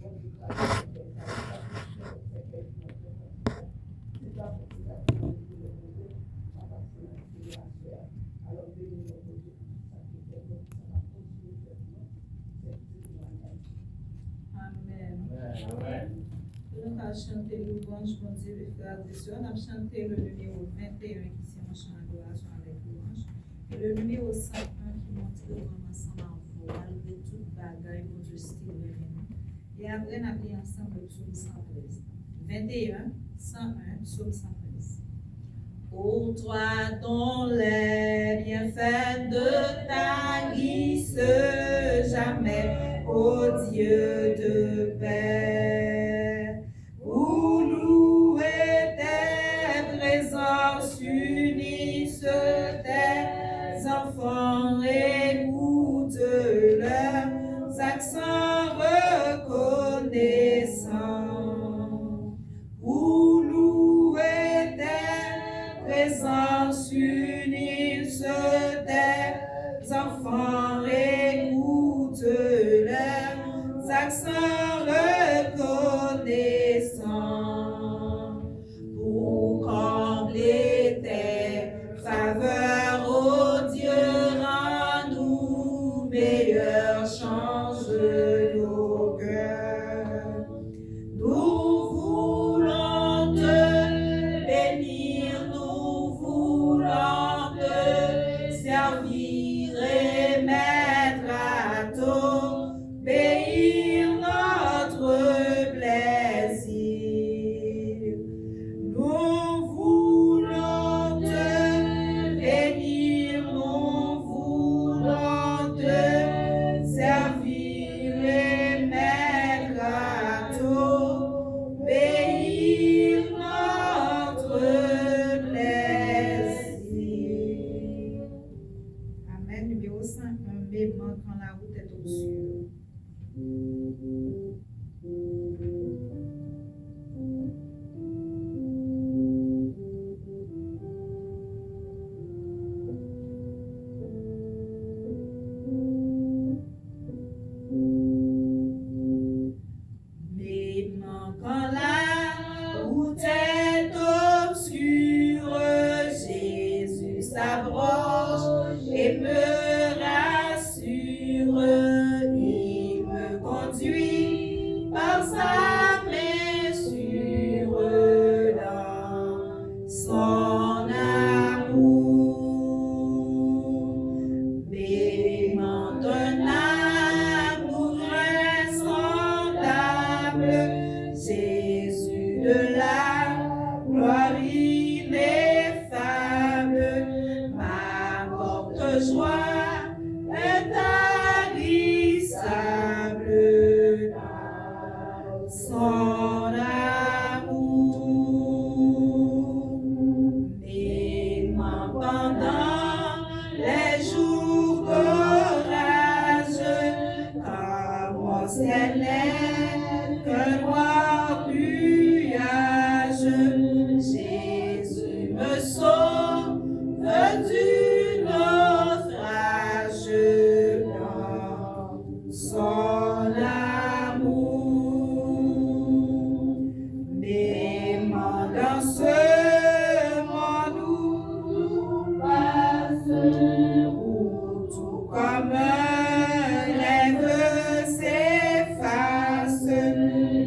On va chanter louange, mon Dieu, les frères et sœurs. On a chanté le numéro 21 qui c'est un chant d'adoration avec louange. Et le numéro 101 qui montre vraiment ensemble en vous, malgré toute bagaille, mon Dieu, style. Et après, on a pris ensemble le psaume 113. 21, 101, psaume 113. Pour toi, dont les bienfaits de ta glisse jamais, ô Dieu de paix. Pour louer tes présences, unissent tes enfants, écoute leurs accents reconnaissants. Pour louer tes présences, unissent tes enfants, écoute leurs accents reconnaissants. Pour combler tes faveurs, ô Dieu, rends-nous meilleurs, change nos cœurs. Nous voulons te bénir, nous voulons te servir et mettre à t'obéir notre plaisir. Nous voulons te bénir, nous voulons te servir et mettre à t'obéir notre plaisir. Amen. Numéro 5, mais quand la route est obscure. Mais quand la route est obscure, Jésus s'approche et me rassure. Il me conduit par sa main sûre dans son amour. M'aimant d'un amour insondable, Jésus de la gloire ineffable m'apporte joie intarissable dans son amour. M'aimant pendant les jours d'orage, quand mon ciel n'est qu'un noir nuage, Jésus me sauve du naufrage dans son amour. M'aimant dans ce monde où passe, où tout comme un rêve s'efface,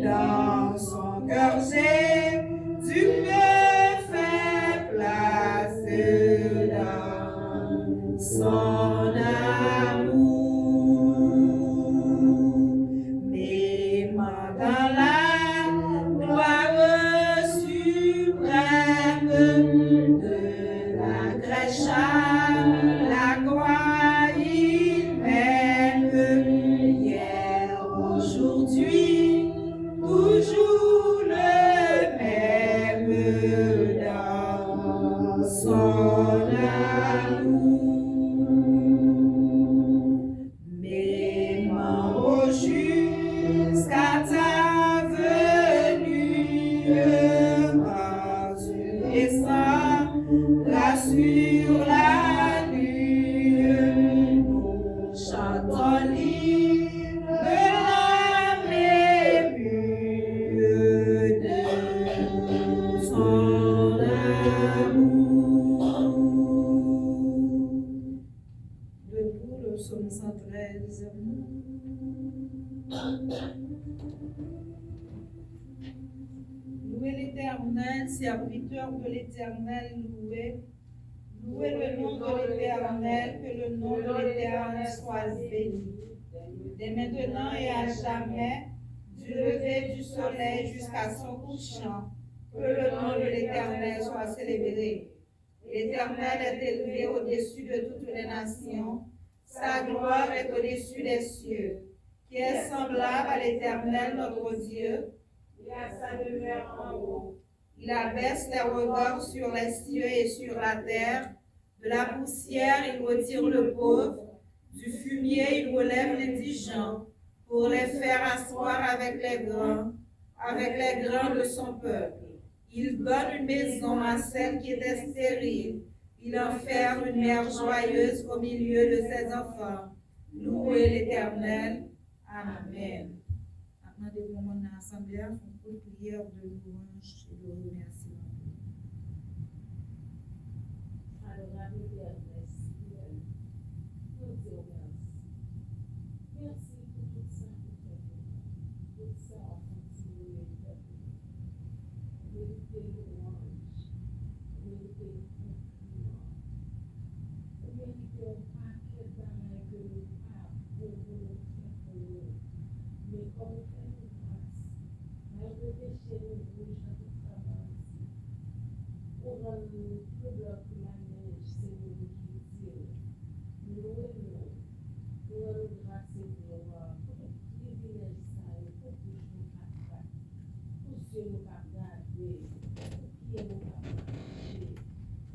dans son cœur Jésus me fait place dans son amour. M'aimant dans la gloire suprême de la crèche à la croix, il m'aime hier, aujourd'hui, toujours le même dans son amour. M'aimant jusqu'à ta venue, rendu et sans grâce sur la nue, nous chantons l'hymne de l'âme Louez l'Éternel, serviteur de l'Éternel, louez. Louez le nom de l'Éternel, que le nom de l'Éternel soit béni. Dès maintenant et à jamais, du lever du soleil jusqu'à son couchant, que le nom de l'Éternel soit célébré. L'Éternel est élevé au-dessus de toutes les nations, sa gloire est au-dessus des cieux. Qui est semblable à l'Éternel notre Dieu? Il a sa demeure en haut. Il abaisse les regards sur les cieux et sur la terre. De la poussière, il retire le pauvre. Du fumier, il relève les indigents pour les faire asseoir avec les grands de son peuple. Il donne une maison à celle qui était stérile. Il enferme une mère joyeuse au milieu de ses enfants. Louez l'Éternel. Amen. Maintenant, des moments dans l'assemblée, une prière de louange et de remerciement. Merci pour tout ça que tu as fait. Tout ça en continue de faire. Mériter louange, mériter compliment, mériter un paquet d'années que nous avons pour nous faire pour nous. Mais comme nous faisons grâce, malgré les péchés, nous bougeons à tout travail ici. Pour rendre plus blanc que la neige, c'est nous qui disons. Nous louons. Nous allons grâce et gloire pour le privilège ça et pour que nous capable, pour ceux nous capables, pour qui nous capables,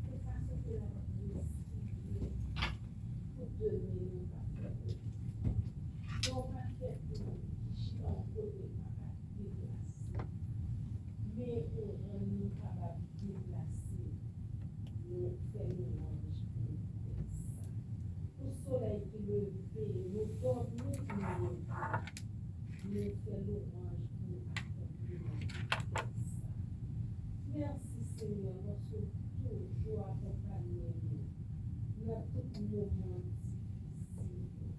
de façon que la réussite, pour donner nous capables. Donc, pas faire pour nous qui chient en côté capable de déplacer, mais pour rendre nous capables de déplacer, nous faisons louange pour ça. Au soleil qui le fait, nous sommes nous qui nous faisons louange pour accomplir ça. Merci Seigneur, parce que toujours accompagné nous dans tout moment difficile.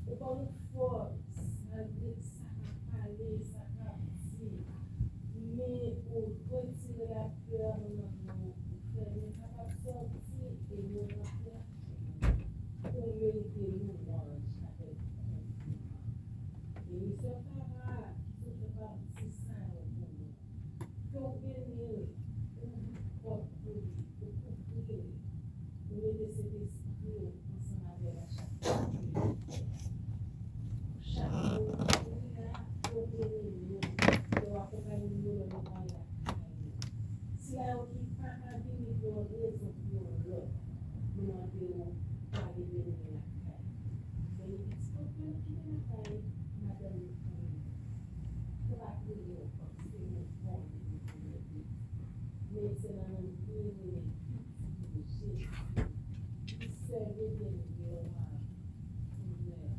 Et par nos forces, malgré ça n'a parlé, ça n'a dit, mais pour retirer la peur dans nous, pour faire nous capables de sortir et nous rappeler pour mériter louange avec compliment. Et nous sommes pas qui se fait partie saint au monde. Qu'on bénisse, qu'on porte pour lui, qu'on couvre, qu'on mette cet esprit ensemble avec la chaque jour. Chaque jour, on est là pour bénir nous, pour accompagner nous dans le voyage. Si là, on dit pas à venir pour raison pour l'autre, nous demandons à aller bénir la caille. Mais il dit qu'on peut bénir la caille, madame le famille. Pour accueillir au corps, c'est le fond de notre. Mais c'est dans notre vie, les petites de Jésus, qui servent bien le gloire, honneur,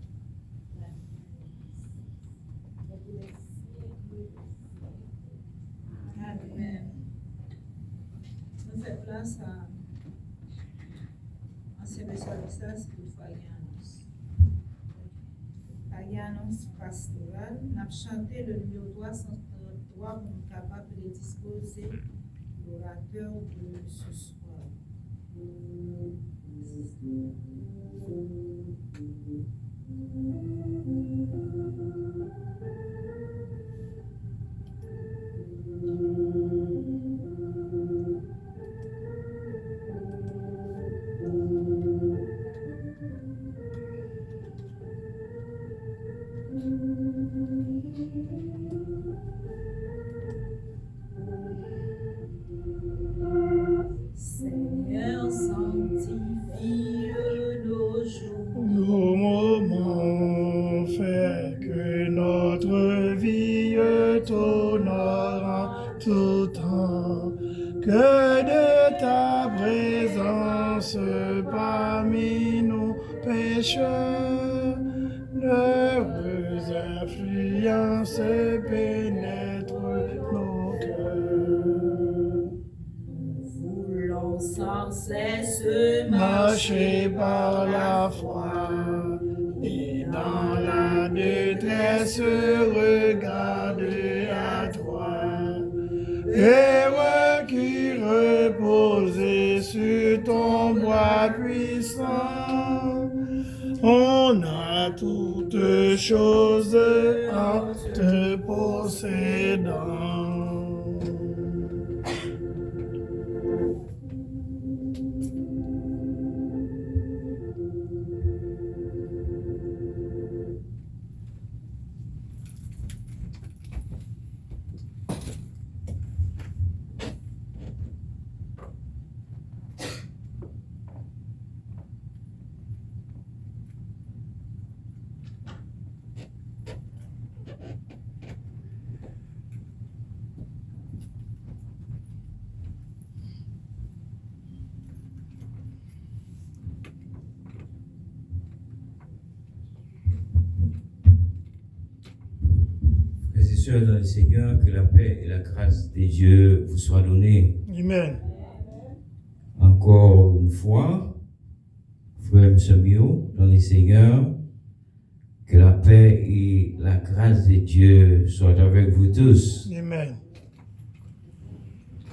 la puissance. Et pour les siècles de siècles. Amen. On fait place à ancien monsieur Alexis pour faire une annonce. Une annonce pastorale. On a chanté le numéro 333 pour nous capables de disposer l'orateur de ce soir. Seigneur, sanctifie nos jours. Nos moments fait que notre vie t'honorera tout temps. Que de ta présence parmi nos pécheurs, l'heureuse influence pénètre nos cœurs. Voulons sans cesse Marcher par la foi et dans la détresse se regarder à toi. Heureux qui reposait sur ton bras puissant. On a toutes choses en te possédant. Dans le Seigneur, que la paix et la grâce de Dieu vous soient données. Amen. Encore une fois, frère Mio, dans le Seigneur, que la paix et la grâce de Dieu soient avec vous tous. Amen.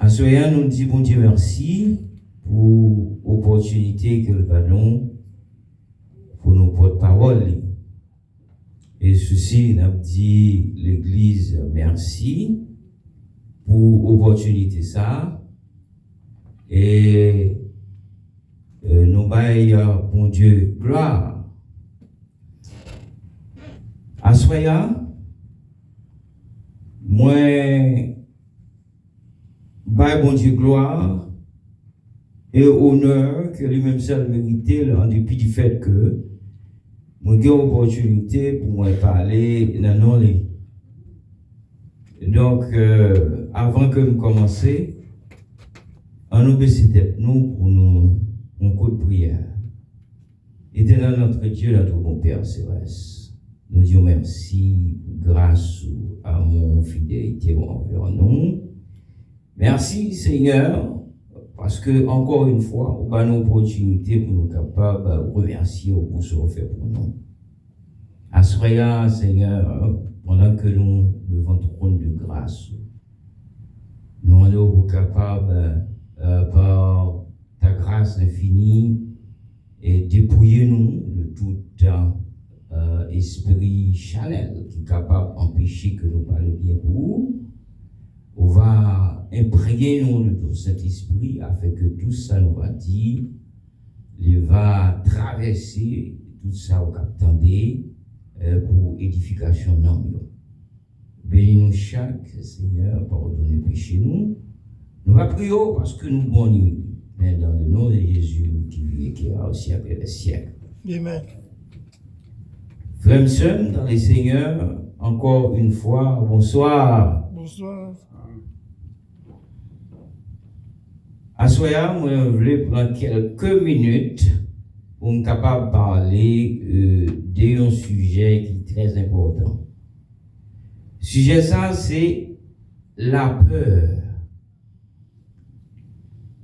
En soyant, nous disons bon Dieu merci pour l'opportunité que nous avons pour nos porte-paroles. Et ceci, nous dit l'Église merci pour l'opportunité ça. Et nous baillons, bon Dieu, gloire. À soya, moi, baille bon Dieu gloire et honneur que lui-même seul mérité en dépit du fait que moi j'ai opportunité pour moi parler dans nos lits. Donc avant que nous commencions, on nous baisse tête nous pour nous un coup de prière. Éternel notre Dieu, notre bon Père céleste, nous disons merci grâce à mon fidélité envers nous. Merci Seigneur. Parce que, encore une fois, on a une opportunité pour nous capables de remercier pour ce qu'on fait pour nous. Assoyez, Seigneur, pendant que nous, devant ton trône de grâce, nous rendons capables, par ta grâce infinie, et dépouiller-nous de tout esprit charnel qui est capable d'empêcher que nous parlions bien pour vous. On va imprégner nous de tout cet esprit afin que tout ça nous va dire, il va traverser tout ça au attendez pour édification de nous. Bénis-nous chaque Seigneur, pardonnez péché nous. Nous va prier parce que nous bonnes nuits. Mais dans le nom de Jésus qui vit et qui est au siècle des siècles. Amen. Frères et sœurs, dans les Seigneurs, encore une fois, bonsoir. Bonsoir. À soya, moi, je voulais prendre quelques minutes pour me capable de parler d'un sujet qui est très important. Le sujet, ça, c'est la peur.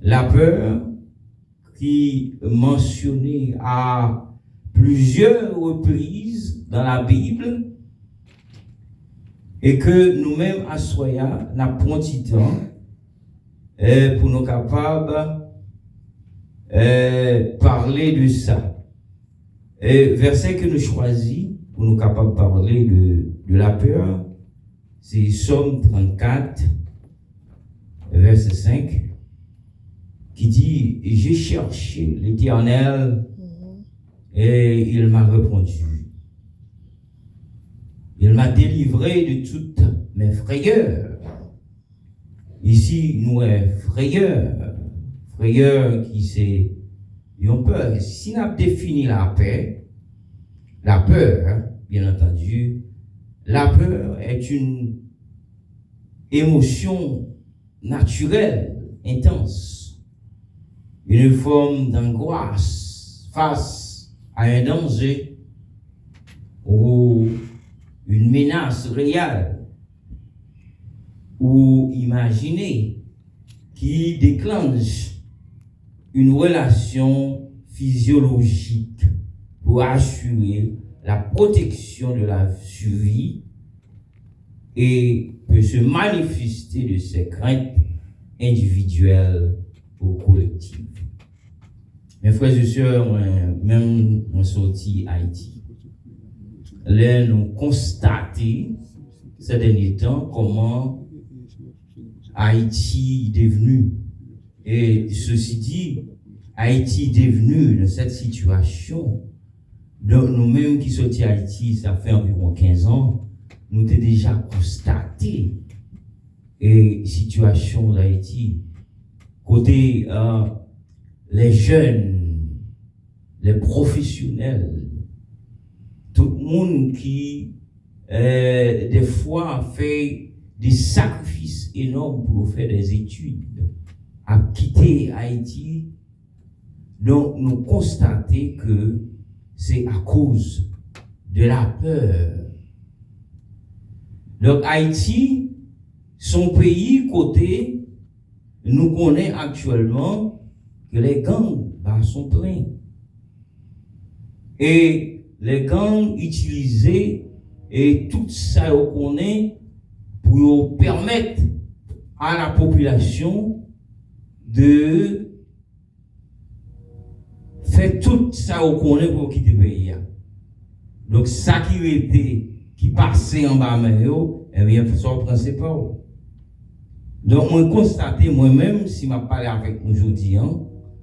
La peur qui est mentionnée à plusieurs reprises dans la Bible et que nous-mêmes, à soya, n'a pas de temps pour nous capables parler de ça. Verset que nous choisissons pour nous capables de parler de la peur, c'est Somme 34, verset 5, qui dit « J'ai cherché l'Éternel et il m'a répondu. Il m'a délivré de toutes mes frayeurs. » Ici, nous sommes frayeurs qui c'est une peur. Si on a défini la peur, bien entendu, la peur est une émotion naturelle, intense, une forme d'angoisse face à un danger ou une menace réelle ou imaginée qui déclenche une relation physiologique pour assurer la protection de la survie et peut se manifester de ses craintes individuelles ou collectives. Mes frères et sœurs, même en sortie Haïti, là nous constatons ces derniers temps comment Haïti est devenu, et ceci dit, Haïti est devenu dans cette situation. Donc nous-mêmes qui sommes à Haïti, ça fait environ 15 ans, nous avons déjà constaté la situation d'Haïti. Côté les jeunes, les professionnels, tout le monde qui des fois fait des sacrifices énormes pour faire des études, a quitté Haïti. Donc nous constatons que c'est à cause de la peur. Donc Haïti, son pays côté, nous connaît actuellement que les gangs sont pleins. Et les gangs utilisés et tout ça qu'on connaît pour permettre à la population de faire tout ça qu'on connaît pour quitter le pays. Donc ça qui passait en bas eh bien ça prend ses pas. Donc moi constater moi-même si m'a parlé avec nous aujourd'hui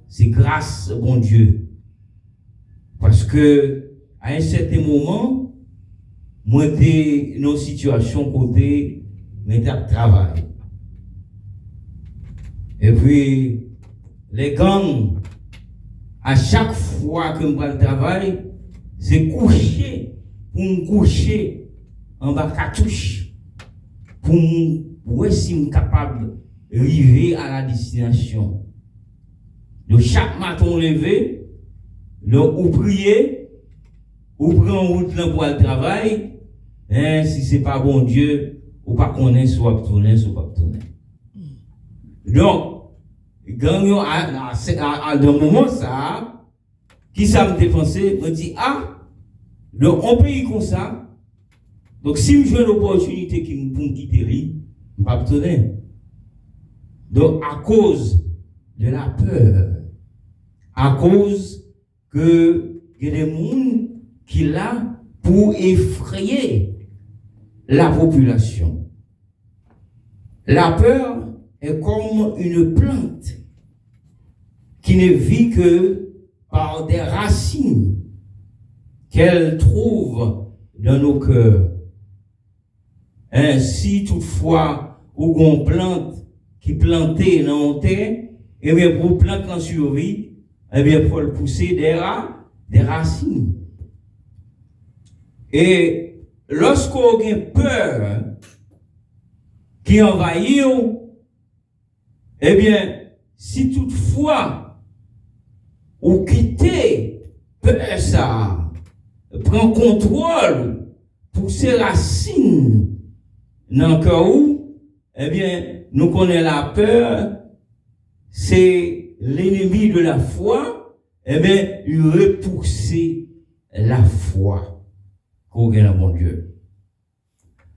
c'est grâce bon Dieu. Parce que à un certain moment moi j'étais dans une situation côté travail. Et puis les gangs à chaque fois que je prends le travail, c'est coucher pour me coucher en bas cartouche pour voir si je suis capable d'arriver à la destination. Donc chaque matin levé, ou prier, ou prendre route pour le travail, si c'est pas bon Dieu, ou pas connaître, soit tourner, soit pas tourner. Donc, dans le moment ça, qui ça me dépenser, me dit donc on pays comme ça. Donc si je veux l'opportunité pour me quitter, je ne vais pas tourner. Donc à cause de la peur, à cause que il y a des gens qui là pour effrayer la population. La peur est comme une plante qui ne vit que par des racines qu'elle trouve dans nos cœurs. Si toutefois, ou qu'on plante, qui plantait dans la terre, et bien pour planter en survie, eh bien il faut le pousser des racines. Et lorsqu'on a peur qui envahit, eh bien, si toutefois, ou quitter peur ça, prend contrôle pour ses racines dans le cœur, eh bien, nous connaissons la peur, c'est l'ennemi de la foi, eh bien, il repousser la foi qu'on gagne mon Dieu.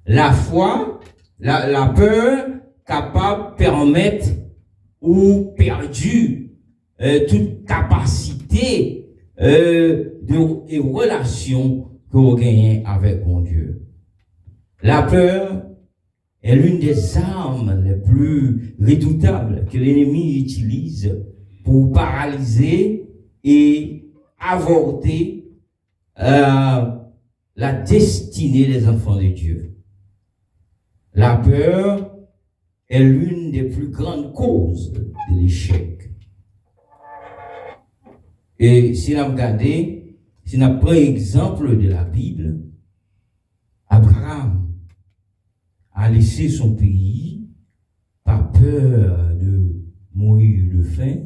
La foi, la peur capable de permettre ou perdu toute capacité de relation que vous gagnez avec mon Dieu. La peur est l'une des armes les plus redoutables que l'ennemi utilise pour paralyser et avorter la destinée des enfants de Dieu. La peur est l'une des plus grandes causes de l'échec. Et si nous regardons, si nous prenons l'exemple de la Bible, Abraham a laissé son pays par peur de mourir de faim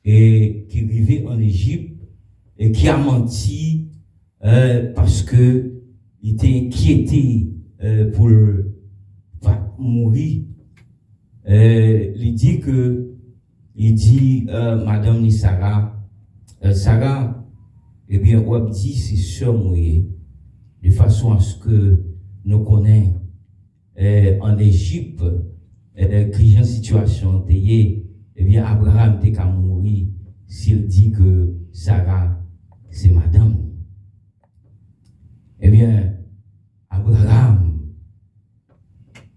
et qui vivait en Égypte et qui a menti parce que il était inquiété pour mourir. Il dit Madame Sarah, eh bien, on dit c'est surmouillé, de façon à ce que nous connaissons en Égypte, qui en situation, eh bien, Abraham était qu'à mourir s'il dit que Sarah, c'est madame. Eh bien, Abraham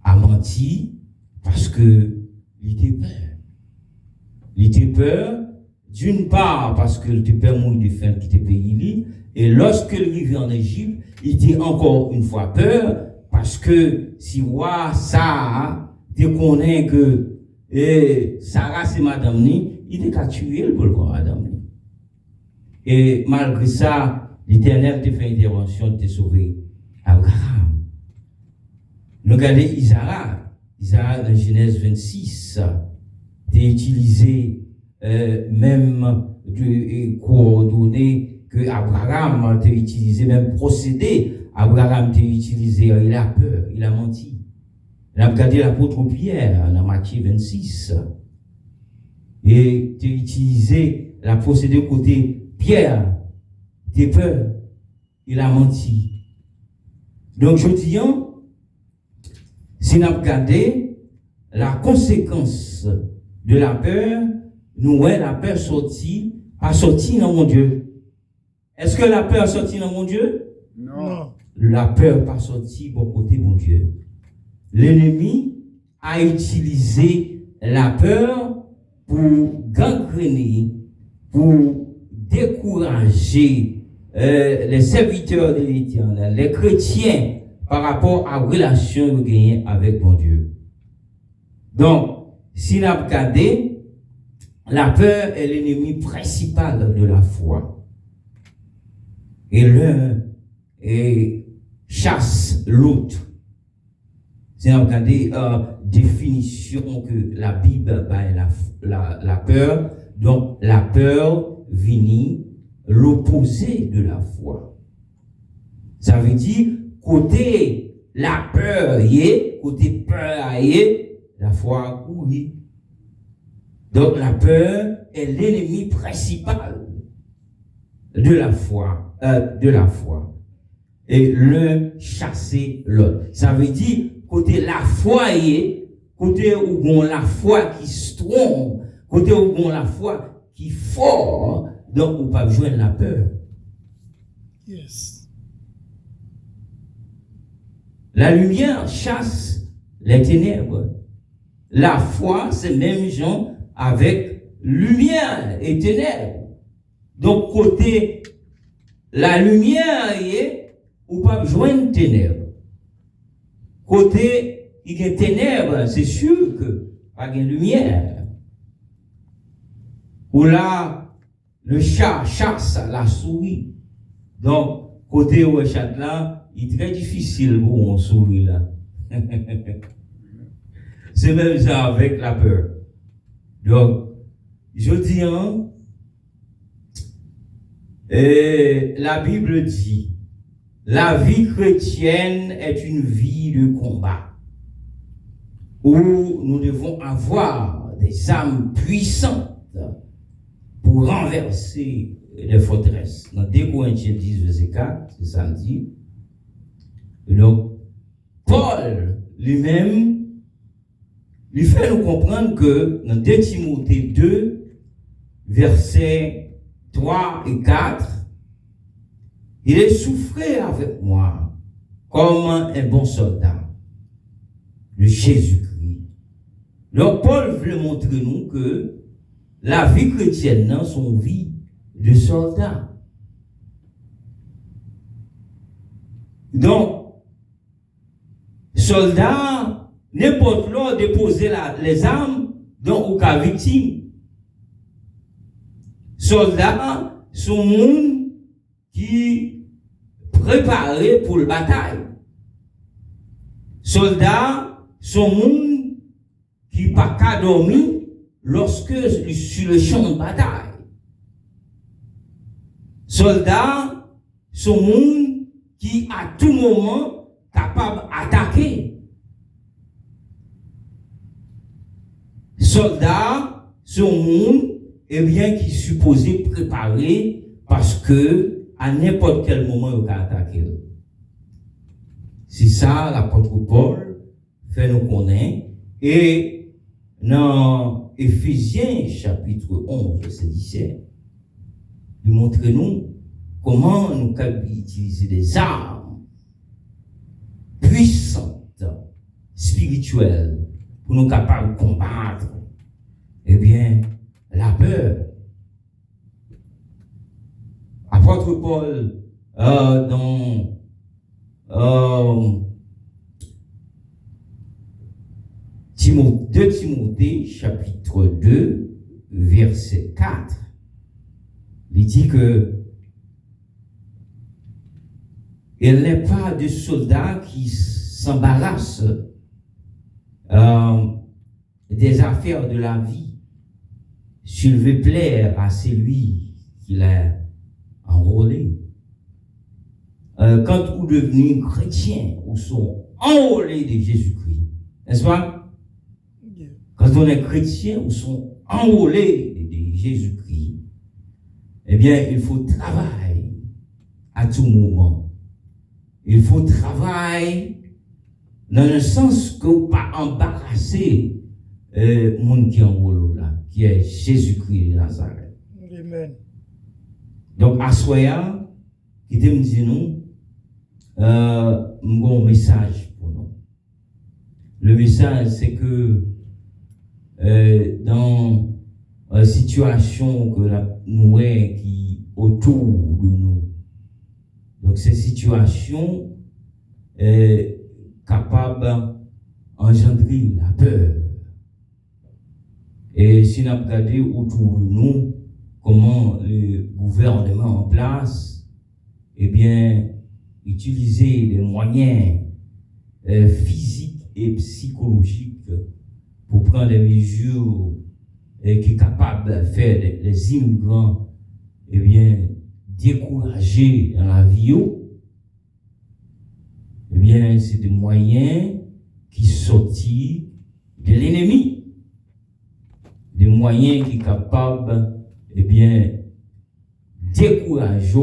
a menti parce que il était peur. Il était peur, d'une part parce que le père mouille de faim qui était pays, et lorsqu'il arrivait en Égypte, il était encore une fois peur parce que si roi Sarah déconnaît que Sarah c'est madame ni, il était qu'à tuer le pour le voir madame ni. Et malgré ça, l'Éternel te fait intervention, te sauver Abraham. Nous regardons Isaac dans Genèse 26, t'es utilisé même de coordonnées que Abraham t'a utilisé, même procédé. Abraham t'a utilisé, il a peur, il a menti. Il a regardé l'apôtre Pierre dans Matthieu 26. Et t'a utilisé la procédé côté Pierre, t'es peur, il a menti. Donc je dis, si nous regardons la conséquence de la peur, nous voyons la peur pas sortie dans mon Dieu. Est-ce que la peur sortie dans mon Dieu? Non. La peur pas sortie pour côté mon Dieu. L'ennemi a utilisé la peur pour gangréner, pour décourager les serviteurs de l'Éternel, les chrétiens, par rapport à la relation que gagnent avec mon Dieu. Donc, si nous regardons, la peur est l'ennemi principal de la foi. Et l'un chasse l'autre. Si nous regardons la définition que la Bible la peur, donc la peur vient l'opposé de la foi. Ça veut dire côté la peur côté peur la foi a couru. Donc la peur est l'ennemi principal de la foi, et l'un chasser l'autre. Ça veut dire côté la foi côté où on la foi qui strong, côté où on la foi qui fort, donc on peut pas joindre la peur. Yes. La lumière chasse les ténèbres. La foi, c'est même gens avec lumière et ténèbres. Donc, côté la lumière, ou pas joindre ténèbres. Côté, il y a ténèbres, c'est sûr que pas de lumière. Ou là, le chat chasse la souris. Donc, côté où le chat là, il est très difficile pour on souris là. C'est même ça avec la peur. Donc, je dis, la Bible dit, la vie chrétienne est une vie de combat, où nous devons avoir des âmes puissantes pour renverser les forteresses. Dans 2 Corinthiens 10, verset 4, c'est ça le dit. Donc, Paul lui-même, lui fait nous comprendre que dans 2 Timothée 2, versets 3 et 4, il est souffré avec moi comme un bon soldat de Jésus-Christ. Donc, Paul veut montrer nous que la vie chrétienne, dans son vie de soldat. Donc, soldat, n'importe l'heure déposer les armes dont aucun victime. Soldat, sont monde qui préparé pour la bataille. Soldat, sont monde qui pas qu'à dormir lorsque sur le champ de bataille. Soldat, sont monde qui à tout moment capable d'attaquer. Soldats, ce monde, eh bien, qui est supposé préparer parce que à n'importe quel moment, il peut attaquer. C'est ça, l'apôtre Paul fait nous connaître. Et dans Éphésiens, chapitre 11, verset 17, il montre nous comment nous pouvons utiliser des armes puissantes, spirituelles, pour nous capables de combattre, eh bien, la peur. Apôtre Paul, dans 2 Timothée, chapitre 2, verset 4, il dit que il n'est pas de soldat qui s'embarrasse des affaires de la vie s'il veut plaire à celui qui l'a enrôlé. Quand vous devenez chrétien, vous sont enrôlés de Jésus-Christ, n'est-ce pas? Quand on est chrétien, vous sont enrôlés de Jésus-Christ. Eh bien, il faut travailler à tout moment. Il faut travailler dans le sens que vous ne pas embarrasser le monde qui est enrôlé là, qui est Jésus-Christ de Nazareth. Amen. Donc, à Soya, qui me dit nous, un message pour nous. Le message, c'est que dans la situation que nous est qui autour de nous, donc ces situations capables d'engendrer la peur. Et si nous regardons autour de nous comment le gouvernement en place, eh bien, utiliser des moyens physiques et psychologiques pour prendre des mesures qui sont capables de faire les immigrants, eh bien, décourager dans la vie, eh bien, c'est des moyens qui sortent de l'ennemi. Des moyens qui sont capables, eh bien, décourager,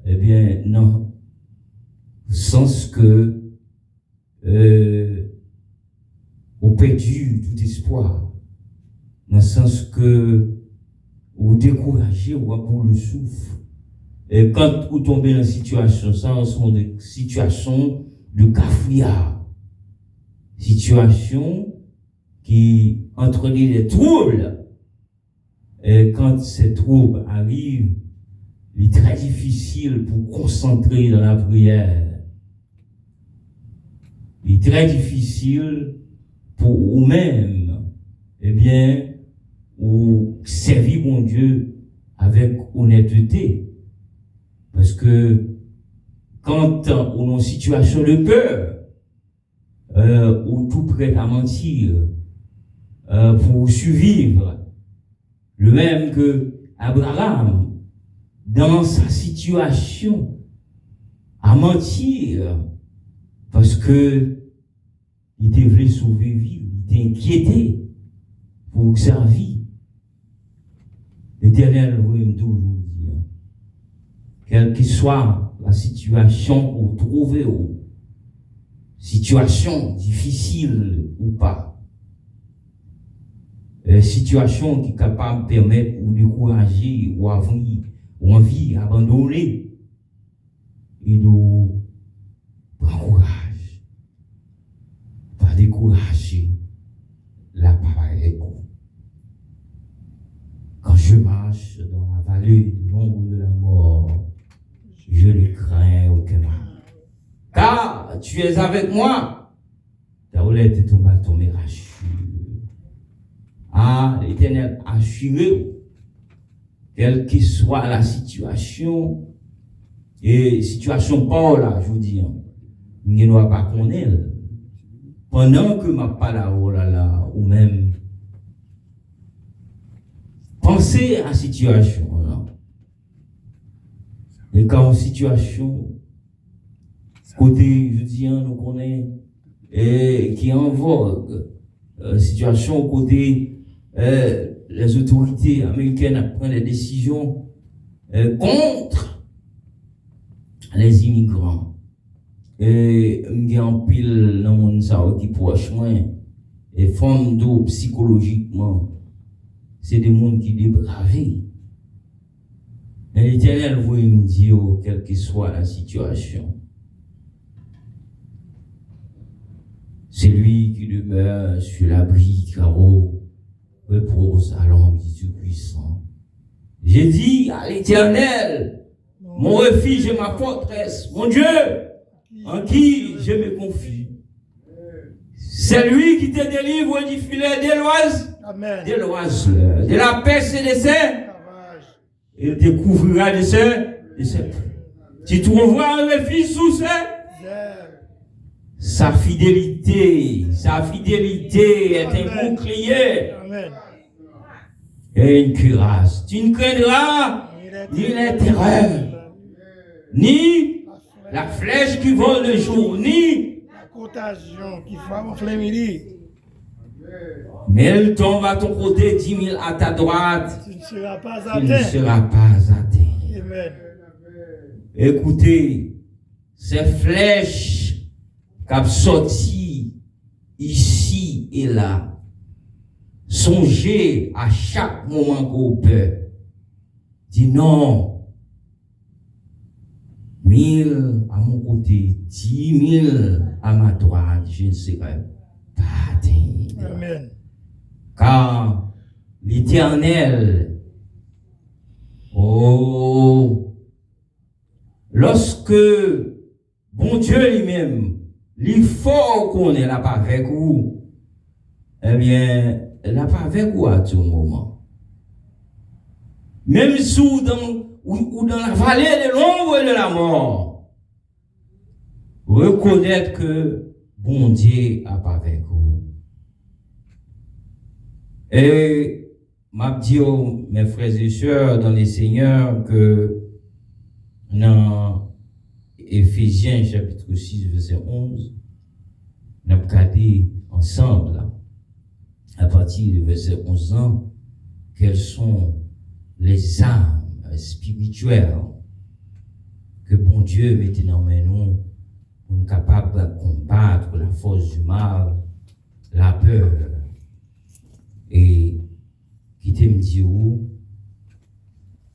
eh bien, non, au sens que, on perdu tout espoir, dans le sens que vous découragez ou pour le souffle. Et quand vous tombez dans une situation, ça sont des situations de cafouillard, situations qui entraînent des troubles. Et quand ces troubles arrivent, il est très difficile pour concentrer dans la prière. Il est très difficile pour vous-même, eh bien, ou servir mon Dieu avec honnêteté. Parce que quand on est en situation de peur, ou tout prêt à mentir, pour survivre, le même que Abraham, dans sa situation, à mentir, parce que il était voulu sauver vie, il était inquiété pour sa vie. L'Éternel veut toujours dire, quelle que soit la situation où vous trouvez, situation difficile ou pas, situation qui est capable de permettre ou décourager ou envie d'abandonner, il nous prend courage, pas décourager la parole. Quand je marche dans la vallée de l'ombre de la mort, je ne crains aucun mal. Car tu es avec moi. Ta roulette et ton bâton me rassurent. Ah, l'Éternel assure, quelle que soit la situation, et situation pas là, je vous dis, il ne doit pas connaître. Pendant que ma parole là, ou même pensez à la situation là. Et quand en situation, côté, je dis, nous connaissons, et qui est en vogue, situation côté, les autorités américaines prennent des décisions contre les immigrants. Et il y a un pile dans le monde qui proche moi. Et forme d'eau psychologiquement, c'est des mondes qui dépravés. Et l'Éternel voulait me dire, quelle que soit la situation, c'est lui qui demeure sur l'abri carreau, repose à l'ombre du Tout-Puissant. J'ai dit à l'Éternel, mon refuge et ma forteresse, mon Dieu, en qui je me confie. C'est lui qui te délivre du filet de l'oiseleur, de la peste et des cerfs. Il te couvrira de ses. Tu trouveras un refuge sous sa fidélité est un bouclier et une cuirasse. Tu ne craindras ni les terreurs, ni la flèche qui vole le jour, ni contagion qui frappe en plein midi. mais elle tombe à ton côté, 10 000 à ta droite. Tu ne seras pas Tu ne atteint. seras pas atteint. Amen. Écoutez, ces flèches qui ont sorti ici et là, songez à chaque moment qu'on peut. Dis non. 1000 à mon côté, 10 000 à ma droite, je ne serai pas atteint. Amen. Car l'Éternel, lorsque bon Dieu lui-même, l'effort qu'on est là pas avec vous, eh bien, là pas avec vous à tout moment. Même sous ou dans la vallée de l'ombre et de la mort, reconnaître que bon Dieu n'est pas avec vous. Et m'a dit mes frères et sœurs dans les Seigneurs que dans Éphésiens chapitre 6 verset 11, nous avons regardé ensemble là, à partir du verset 11 ans, quelles sont les armes spirituelles que bon Dieu mettait dans mes nous pour nous capables de combattre la force du mal, la peur. Et qui te me dit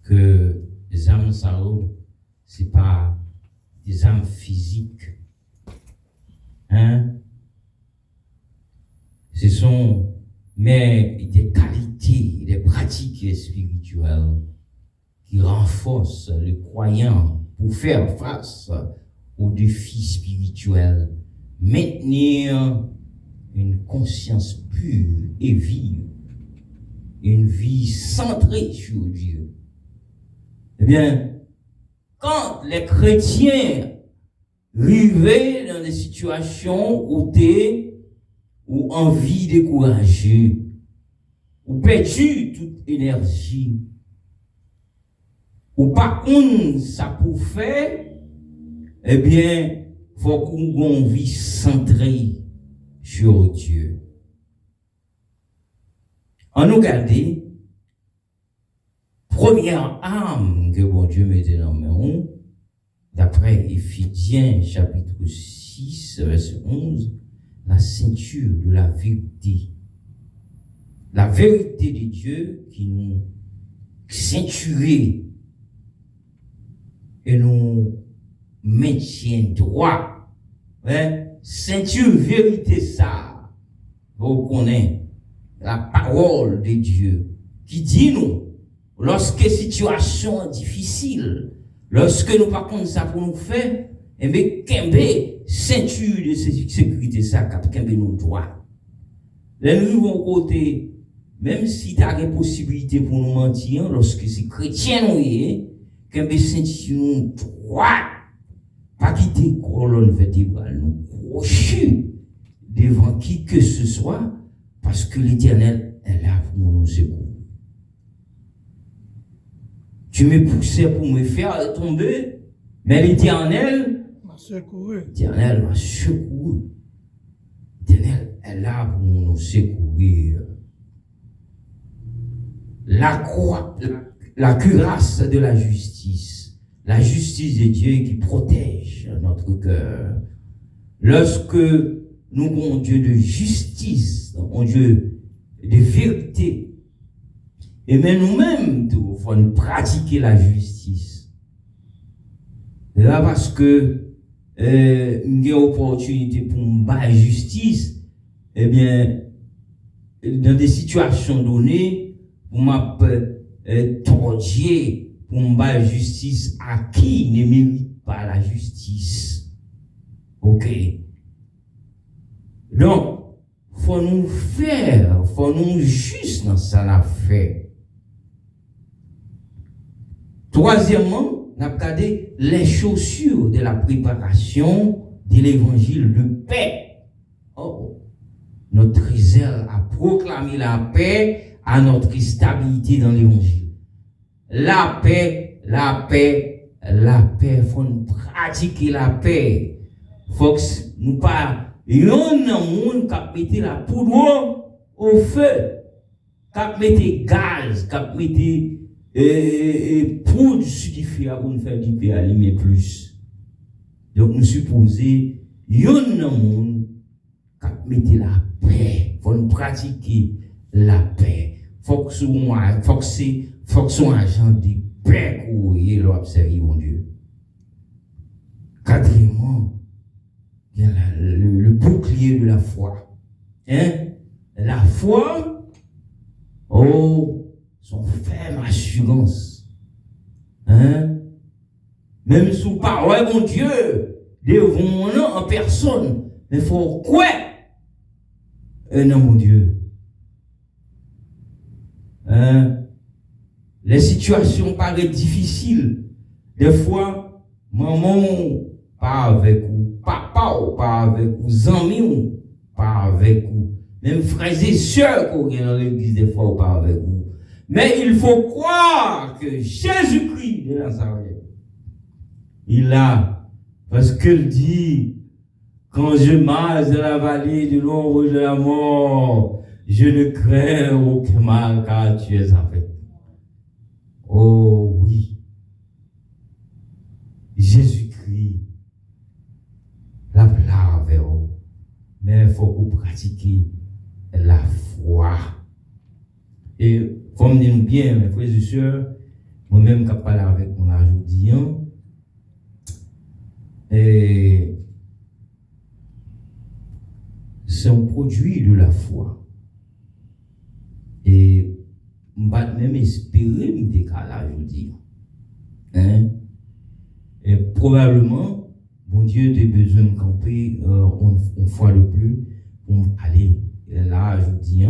que les âmes c'est pas des âmes physiques, hein? Ce sont mais des qualités, des pratiques spirituelles qui renforcent les croyants pour faire face aux défis spirituels, maintenir une conscience pure et vive, une vie centrée sur Dieu. Eh bien, quand les chrétiens arrivaient dans des situations où ou envie découragée, ou perdu toute énergie, ou par contre ça pour faire, eh bien, faut qu'on ait une vie centrée sur Dieu. En nous garder, première arme que bon Dieu mettait dans mes mains, d'après Éphésiens chapitre 6, verset 11, la ceinture de la vérité. La vérité de Dieu qui nous ceinture et nous maintient droit. Hein? Ceinture vérité ça. Vous connaissez la parole de Dieu qui dit nous, lorsque situation difficile, lorsque nous par contre ça pour nous faire, et bien qu'un ceinture de sécurité ça qu'un nous droit. Les nous vont côté, même si tu as une possibilité pour nous mentir, lorsque c'est chrétien nous y qu'un ceinture droit, pas quitter colonne vertébrale nous crocher devant qui que ce soit, parce que l'Éternel est là pour nous secourir. Tu me poussais pour me faire tomber, mais l'Éternel m'a secouru. L'Éternel m'a secouru. L'Éternel est là pour nous secourir. La croix, la cuirasse de la justice, la justice de Dieu qui protège notre cœur. Lorsque nous avons un Dieu de justice, un Dieu de vérité, et même nous-mêmes, il faut pratiquer la justice. Et là, parce que nous avons une opportunité pour nous battre la justice, eh bien, dans des situations données, pour m'apporter pour me battre la justice à qui ne mérite pas la justice. Ok. Donc, faut nous juste dans ça la fait. Troisièmement, on a regardé les chaussures de la préparation de l'évangile de paix. Oh, notre zèle a proclamé la paix à notre stabilité dans l'évangile. La paix, la paix, la paix. Faut nous pratiquer la paix. Faut que nous pas yon nan moun k'ap mette la poudre au feu, k'ap mette gaz, k'ap mette poudre sulfurée pour nous faire du paix allumer plus. Donc nous supposons yon nan moun k'ap mette la paix. Faut nous pratiquer la paix. Faut que son agent de paix qu'on y l'observe mon Dieu. Quatrièmement, il y a le bouclier de la foi. Hein? La foi, oh, son ferme assurance. Hein? Même sous parole, mon Dieu, devant nous en personne, mais il faut quoi? Non, mon Dieu. Hein? Les situations paraissent difficiles. Des fois, maman, pas avec vous, papa, pas avec vous, amis, pas avec vous, même frères et sœurs qui sont dans l'église, des fois, pas avec vous. Mais il faut croire que Jésus-Christ de Nazareth, il a, parce qu'il dit, quand je marche dans la vallée de l'ombre de la mort, je ne crains aucun mal car tu es avec. Oh oui. Jésus-Christ, la place vers vous. Mais il faut que vous pratiquiez la foi. Et comme nous bien, mes frères et sœurs, moi-même qui parle avec mon aujourd'hui, et c'est un produit de la foi. Et je vais même espérer me décaler aujourd'hui. Hein? Et probablement, mon Dieu a besoin de camper une fois de plus pour aller là aujourd'hui.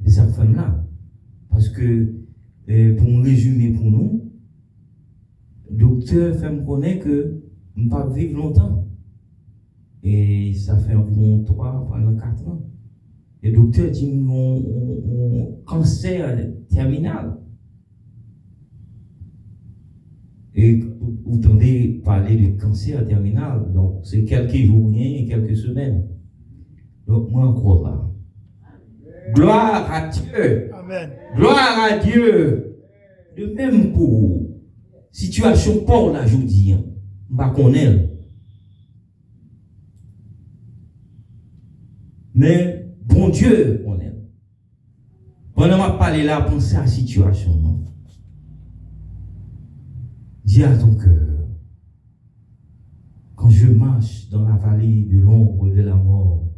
Et ça fait là. Parce que, pour me résumer pour nous, le docteur fait me connaître que je ne vais pas vivre longtemps. Et ça fait environ 3 pendant 4 ans. Et le docteur dit un cancer terminal. Et vous entendez parler de cancer terminal, donc c'est quelques jours et quelques semaines. Donc moi encore là. Gloire à Dieu. Amen. Gloire à Dieu. De même pour situation pour la aujourd'hui, on va connaître. Mais bon Dieu, on aime. Pendant que je parle là, pensez à la situation. Non? Dis à ton cœur, quand je marche dans la vallée de l'ombre de la mort,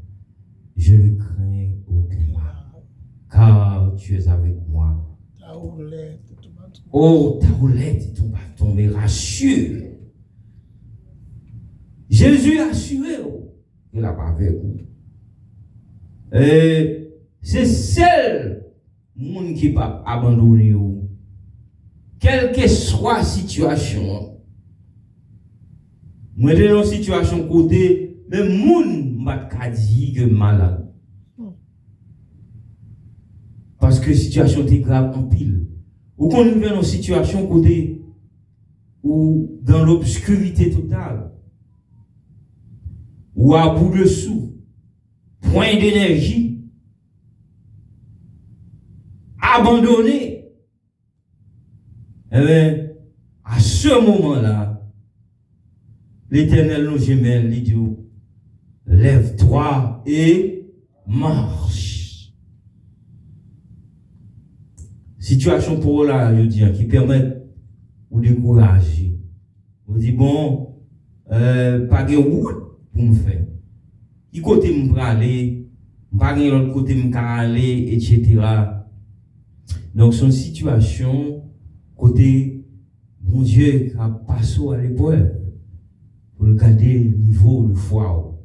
je ne crains aucun mal, car tu es avec moi. Oh, ta roulette et ton bâton me rassurent. Jésus a assuré qu'il n'a pas avec vous. C'est seul monde qui pas abandonné ou quelle que soit la situation. Moi dans une situation côté même monde m'a dit que malade. Parce que la situation est grave en pile. Ou qu'on est dans une situation côté ou dans l'obscurité totale. Ou à bout de souffle. Point d'énergie, abandonné. Eh bien, à ce moment-là, l'Éternel nous gemelle, il dit, lève-toi et marche. Situation pour là, je dis, qui permet de décourager. Vous dites, bon, pas de route pour me faire. Qui côté me aller, pas de l'autre côté me aller, etc. Donc, son situation, côté, mon Dieu, a passé à l'épreuve pour regarder le niveau de foi.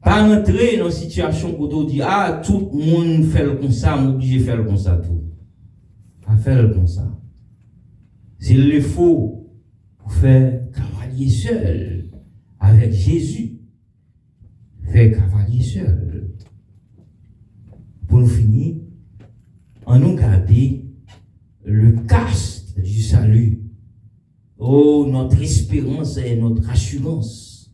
Pas entrer dans une situation où on dit, ah, tout le monde fait le comme ça, moi obligé de faire le comme ça tout. Pas faire le comme ça. S'il le faut, pour faire cavalier seul avec Jésus, faire cavalier seul. Pour nous finir, en nous garder le casque du salut. Oh, notre espérance et notre assurance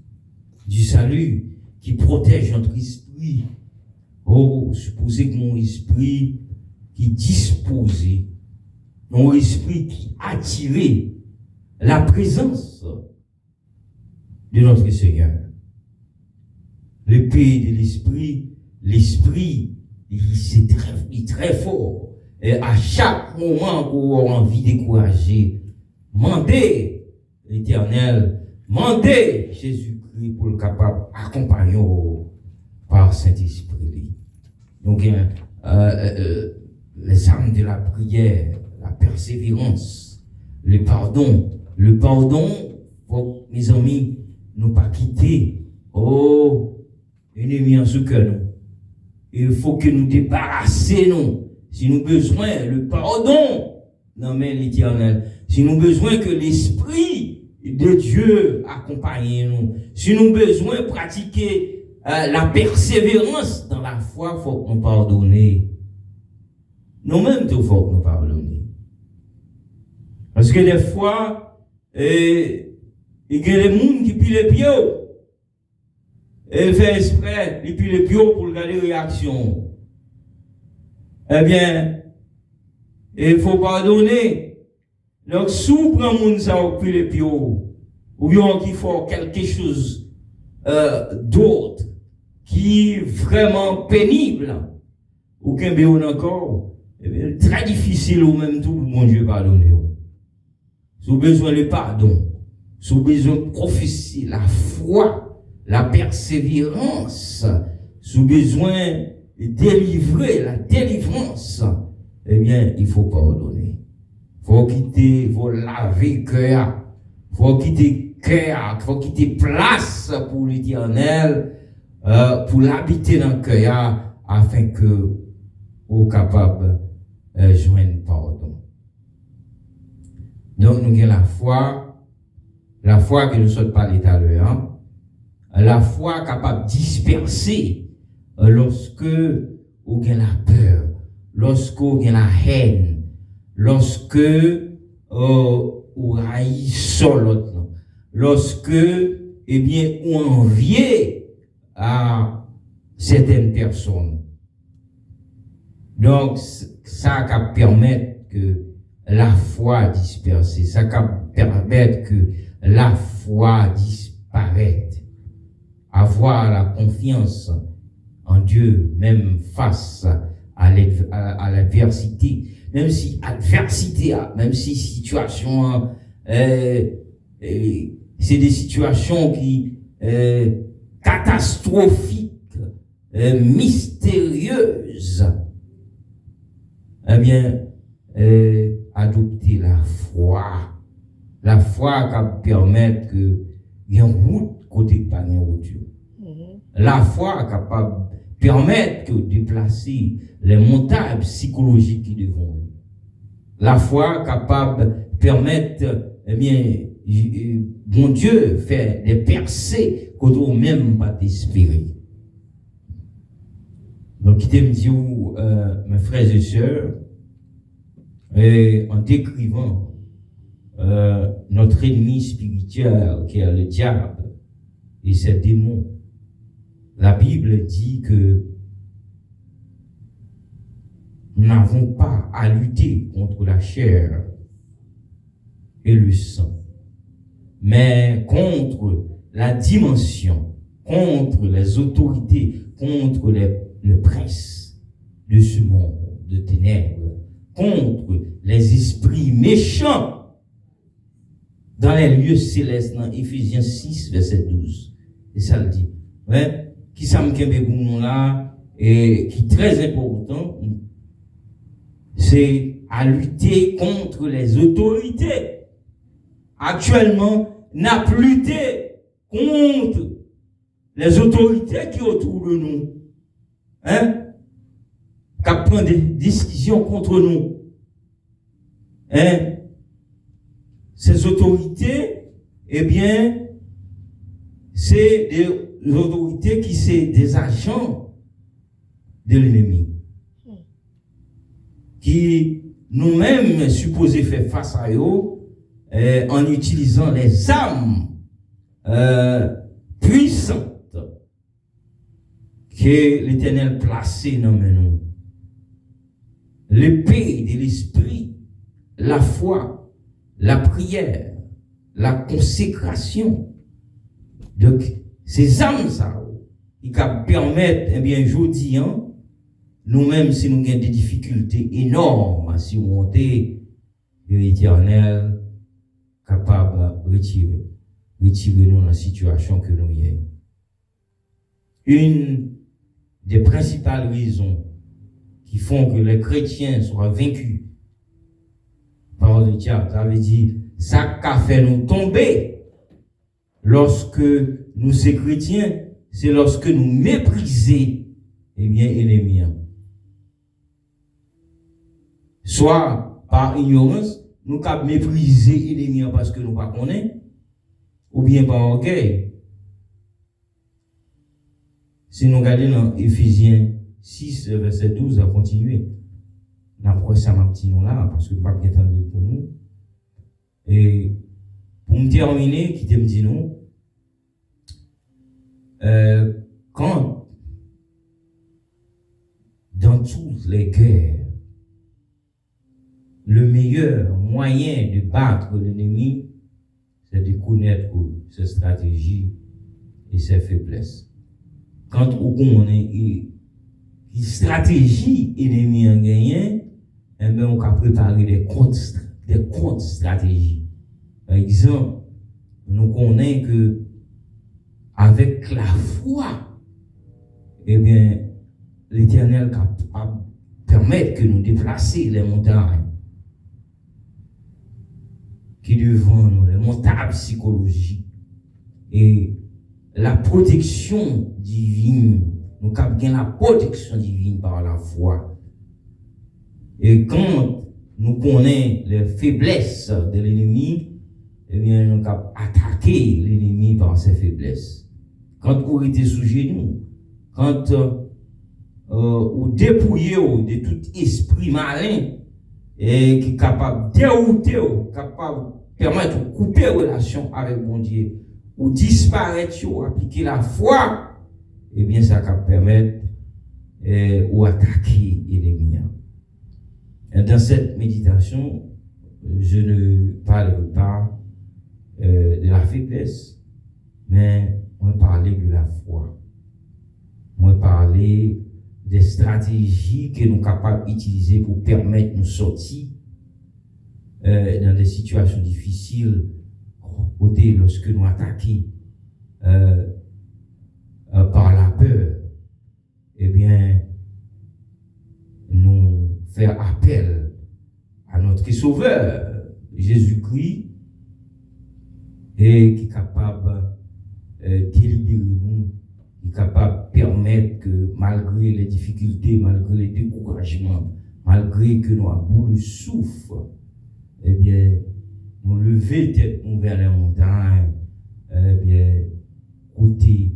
du salut qui protège notre esprit. Oh, supposez que mon esprit qui disposait, mon esprit qui attirait la présence de notre Seigneur. L'épée de l'esprit, c'est très fort. Et à chaque moment où on a envie de décourager, mandez l'Éternel, mandez Jésus-Christ pour le capable d'accompagner par Saint-Esprit. Donc, les armes de la prière, la persévérance, le pardon, mes amis, nous pas quitter. Oh, ennemi en ce que nous. Il faut que nous débarrassions, si nous besoin, le pardon, non mais l'Éternel. Si nous besoin que l'Esprit de Dieu accompagne nous, si nous besoin de pratiquer la persévérance dans la foi, il faut nous pardonner. Nous-mêmes, il faut que nous pardonner. Parce que des fois, il y a des gens qui pillent les pieds. Et fait exprès, il pille les pieds pour regarder les réactions. Eh bien, il faut pardonner. Donc, si vous prenez un monde ça au pied les pieds, ou bien qu'il faut quelque chose d'autre qui est vraiment pénible, ou qu'un béon encore, eh bien, très difficile ou même tout pour mon Dieu pardonner. Si vous avez besoin de pardon, si vous avez besoin de prophétie, la foi, la persévérance, si vous avez besoin de délivrer, la délivrance, eh bien, il faut pardonner. Faut quitter, faut laver cœur, faut quitter cœur, faut quitter place pour l'Éternel, pour l'habiter dans le cœur, afin que vous capable de joindre pardon. Donc, nous avons la foi que nous sommes parlé tout à l'heure, la foi capable de disperser lorsque vous avez la peur, lorsque vous avez la haine, lorsque vous haïssez l'autre, lorsque, eh bien, vous enviez à certaines personnes. Donc, ça va permettre que la foi disperse, ça va permettre que la foi disparaisse. Avoir la confiance en Dieu, même face à l'adversité, même si adversité, même si situation, c'est des situations qui catastrophiques, mystérieuses. Eh bien, adopter la foi qui va permettre que il y a une route côté de panier au Dieu. La foi est capable de permettre de déplacer les montagnes psychologiques qui devant. La foi est capable de permettre, eh bien, bon Dieu fait des percées qu'on ne même pas espérer. Donc, il me dit, mes frères et sœurs, en décrivant notre ennemi spirituel qui est le diable et ses démons, la Bible dit que nous n'avons pas à lutter contre la chair et le sang, mais contre la dimension, contre les autorités, contre les princes de ce monde de ténèbres, contre les esprits méchants dans les lieux célestes, dans Éphésiens 6, verset 12. Et ça le dit. Ouais, qui ça me kembe pour nous là, et qui est très important, c'est à lutter contre les autorités. Actuellement, n'a plus lutté contre les autorités qui autour de nous. Hein? Qui prennent des décisions contre nous. Hein? Ces autorités, eh bien, c'est des autorités qui sont des agents de l'ennemi. Qui nous-mêmes supposés faire face à eux en utilisant les armes puissantes que l'Éternel placé dans nous. L'épée de l'esprit, la foi, la prière, la consécration. Donc, ces armes, ça, qui permettent, eh bien, aujourd'hui, nous-mêmes, si nous avons des difficultés énormes à surmonter, l'Éternel capable de retirer nous dans la situation que nous y sommes. Une des principales raisons qui font que les chrétiens soient vaincus par le diable, ça veut dire, ça qu'a fait nous tomber lorsque nous, ces chrétiens, c'est lorsque nous méprisons, eh bien, l'ennemi. Soit par ignorance, nous avons méprisé l'ennemi parce que nous ne connaissons pas, ou bien par orgueil. Si nous regardons dans Éphésiens 6, verset 12, à continuer, nous avons ça un petit nom là, parce que nous n'avons pas bien entendu pour nous. Et pour me terminer, qui me dit non, quand dans toutes les guerres, le meilleur moyen de battre l'ennemi, c'est de connaître ses stratégies et ses faiblesses. Quand on connaît une stratégie ennemie en gagnant, eh bien, on peut préparer des contre-stratégies. Par exemple, nous connaissons que avec la foi, eh bien, l'Éternel capable permettre que nous déplacer les montagnes qui devant nous, les montagnes psychologiques et la protection divine. Nous avons la protection divine par la foi. Et quand nous connaissons les faiblesses de l'ennemi, eh bien, nous avons attaqué l'ennemi par ses faiblesses. Quand vous êtes sous genoux, quand vous dépouillez de tout esprit malin et qui est capable de dérouter, capable de permettre de couper relation avec mon Dieu, ou disparaître, ou appliquer la foi, eh bien, ça va permettre ou attaquer l'ennemi. Dans cette méditation, je ne parlerai pas de la faiblesse, mais on va parler de la foi. On va parler des stratégies que nous sommes capables d'utiliser pour permettre de nous sortir dans des situations difficiles, lorsque nous attaquons par la peur. Eh bien, nous faire appel à notre Sauveur, Jésus-Christ, et qui est capable de délibérer nous, qui est capable de permettre que malgré les difficultés, malgré les découragements, malgré que nous avons bout de souffle, eh bien, nous lever tête nous vers les montagnes, eh bien, côté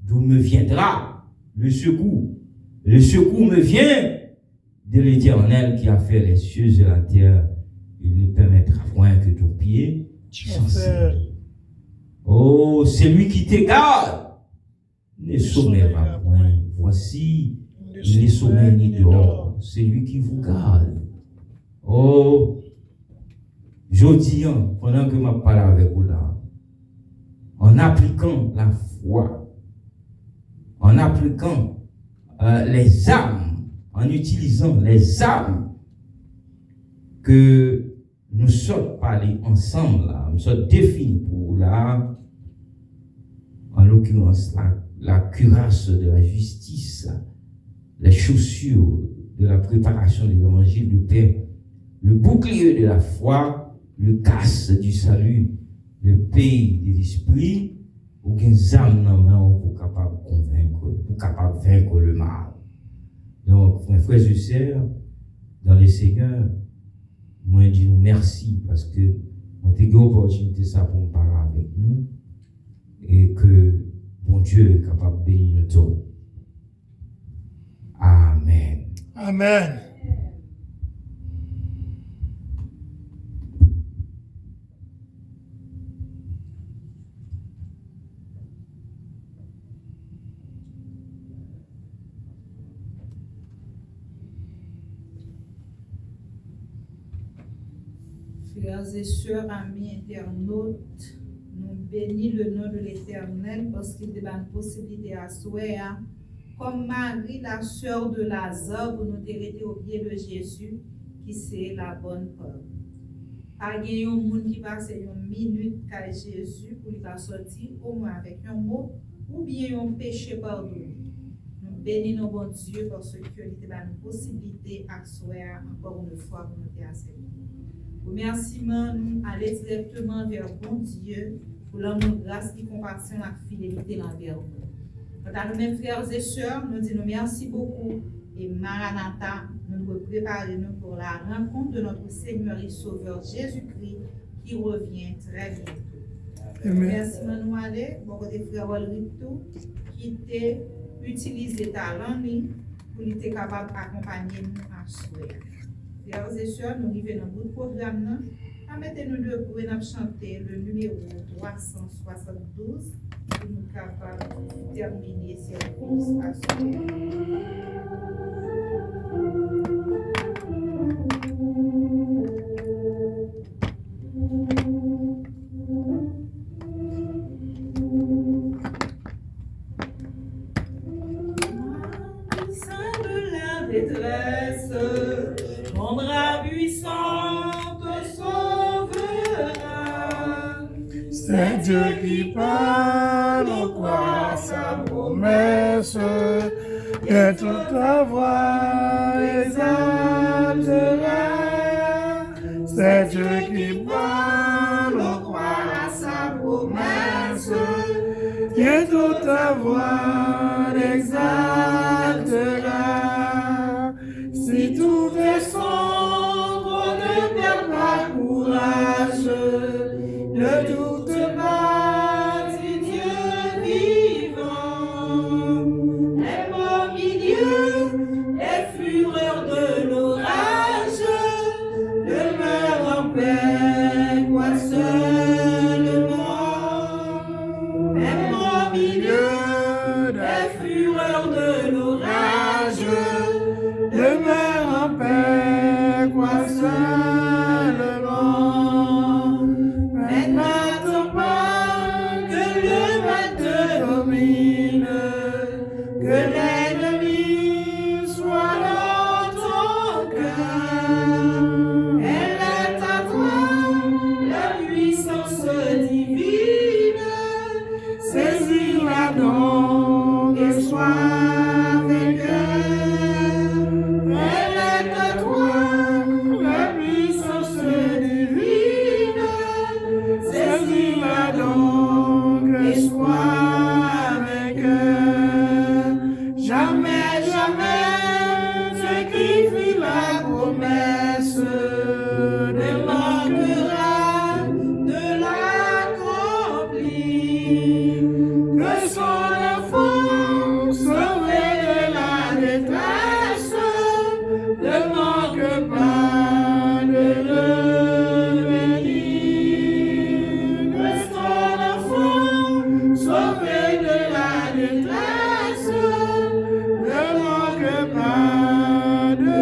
d'où me viendra le secours. Le secours me vient de l'Éternel qui a fait les cieux et la terre. Il ne permettra point que ton pied chancelle. Oh, c'est lui qui t'égare. Ne sommeillera point. Voici, il ne sommeille ni dehors. c'est lui qui vous garde. Oh, je dis, pendant que je parle avec vous là, en appliquant la foi, en appliquant les armes, en utilisant les armes que nous sommes parlés ensemble, là, nous sommes définis pour là, en l'occurrence la cuirasse de la justice, les chaussures de la préparation de l'évangile de paix, le bouclier de la foi, le casque du salut, le pays de l'esprit, aucun âme dans la main pour capable convaincre, pour capable vaincre le mal. Donc, mes frères et sœurs, dans le Seigneur, moi je dis merci parce que on a eu l'opportunité ça pour me parler avec nous et que bon Dieu est capable de bénir nous tous. Amen. Amen. Frères et sœurs, amis internautes, nous bénissons le nom de l'Éternel parce qu'il donne une possibilité à soi, comme Marie, la sœur de Lazare, pour nous arrêter au pied de Jésus, qui c'est la bonne preuve. Pas de monde qui passe une minute avec Jésus pour lui sortir, au moins avec un mot, ou bien un péché pardonné. Nous bénissons bon Dieu parce qu'il donne une possibilité à soi, encore une fois, pour nous assurer. Remerciement, nous allons directement vers bon Dieu pour l'amour, grâce, et compassion, la fidélité envers nous. Quant à nous-mêmes, frères et sœurs, nous disons merci beaucoup et Maranatha, nous nous préparons pour la rencontre de notre Seigneur et Sauveur Jésus-Christ qui revient très bientôt. Remerciement, nous allons, bon côté frère Walrito, qui était utilisé talent pour être capable d'accompagner nous à souhait. Frères et sœurs, nous arrivons dans notre programme. Mettez-nous debout et nous chanter le numéro 372 pour nous capables de terminer cette course à Saint de la détresse, mon bras puissant te sauvera. C'est Dieu qui parle, on croit sa promesse, et toute ta voix exaltera. C'est Dieu qui parle, on croit sa promesse, et toute ta voix exaltera. Si tout est sombre, ne perds pas courage, ne doute pas du Dieu vivant. Même au milieu des fureurs de l'orage, demeure en paix, quoi seulement. Même au milieu des fureurs de l'orage, demeure en paix, quoi seulement. Mais n'attends pas que le mal te domine, que l'ennemi soit dans ton cœur. Elle est à toi, la puissance divine, saisis-la donc et sois vainqueur. Elle est à toi, la puissance divine, saisis-la donc et sois vainqueur. Jamais, jamais, ce qui fit la promesse ne manquera de l'accomplir. Que son enfant sauvé de la détresse ne manque pas de le bénir. Que son enfant sauvé de la détresse ne manque pas de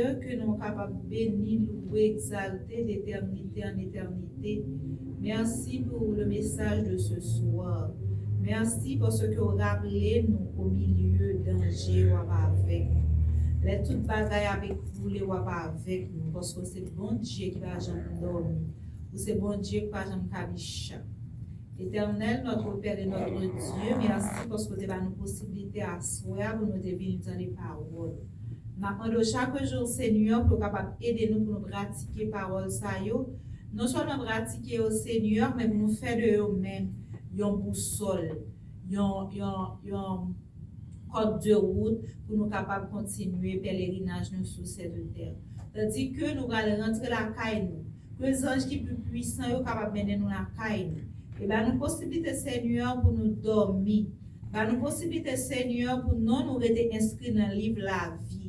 Dieu que nous sommes capables de bénir, louer, exalter d'éternité en éternité. Merci pour le message de ce soir. Merci parce que vous rappelez nous au milieu d'un danger ou avec nous. Les toutes bagailles avec vous, les ou avec nous, parce que c'est bon Dieu qui va jamais dormir. Ou c'est bon Dieu qui va jamais cabicha. Éternel, notre Père et notre Dieu, merci parce que tu as nous possibilité à soir pour nous devenir dans les paroles. Nous demandons chaque jour, Seigneur, pour capable aider nous pour nous pratiquer paroles ça yo. Non seulement pratiquer au Seigneur, mais pour nous faire de eux-mêmes une boussole, une code de route pour nous capables de continuer pèlerinage nous sur cette terre. Tandis que nous allons rentrer la caille nous, que les anges qui plus puissants sont capables de mener nous la caille nous. Et bien nous possibilité Seigneur pour nous dormir. Ben nous possibilité Seigneur pour nous rester inscrits dans le livre la vie.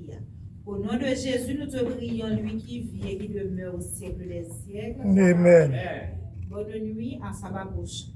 Au nom de Jésus, nous te prions, lui qui vit et qui demeure au siècle des siècles. Amen. Bonne nuit, à sabbat prochain.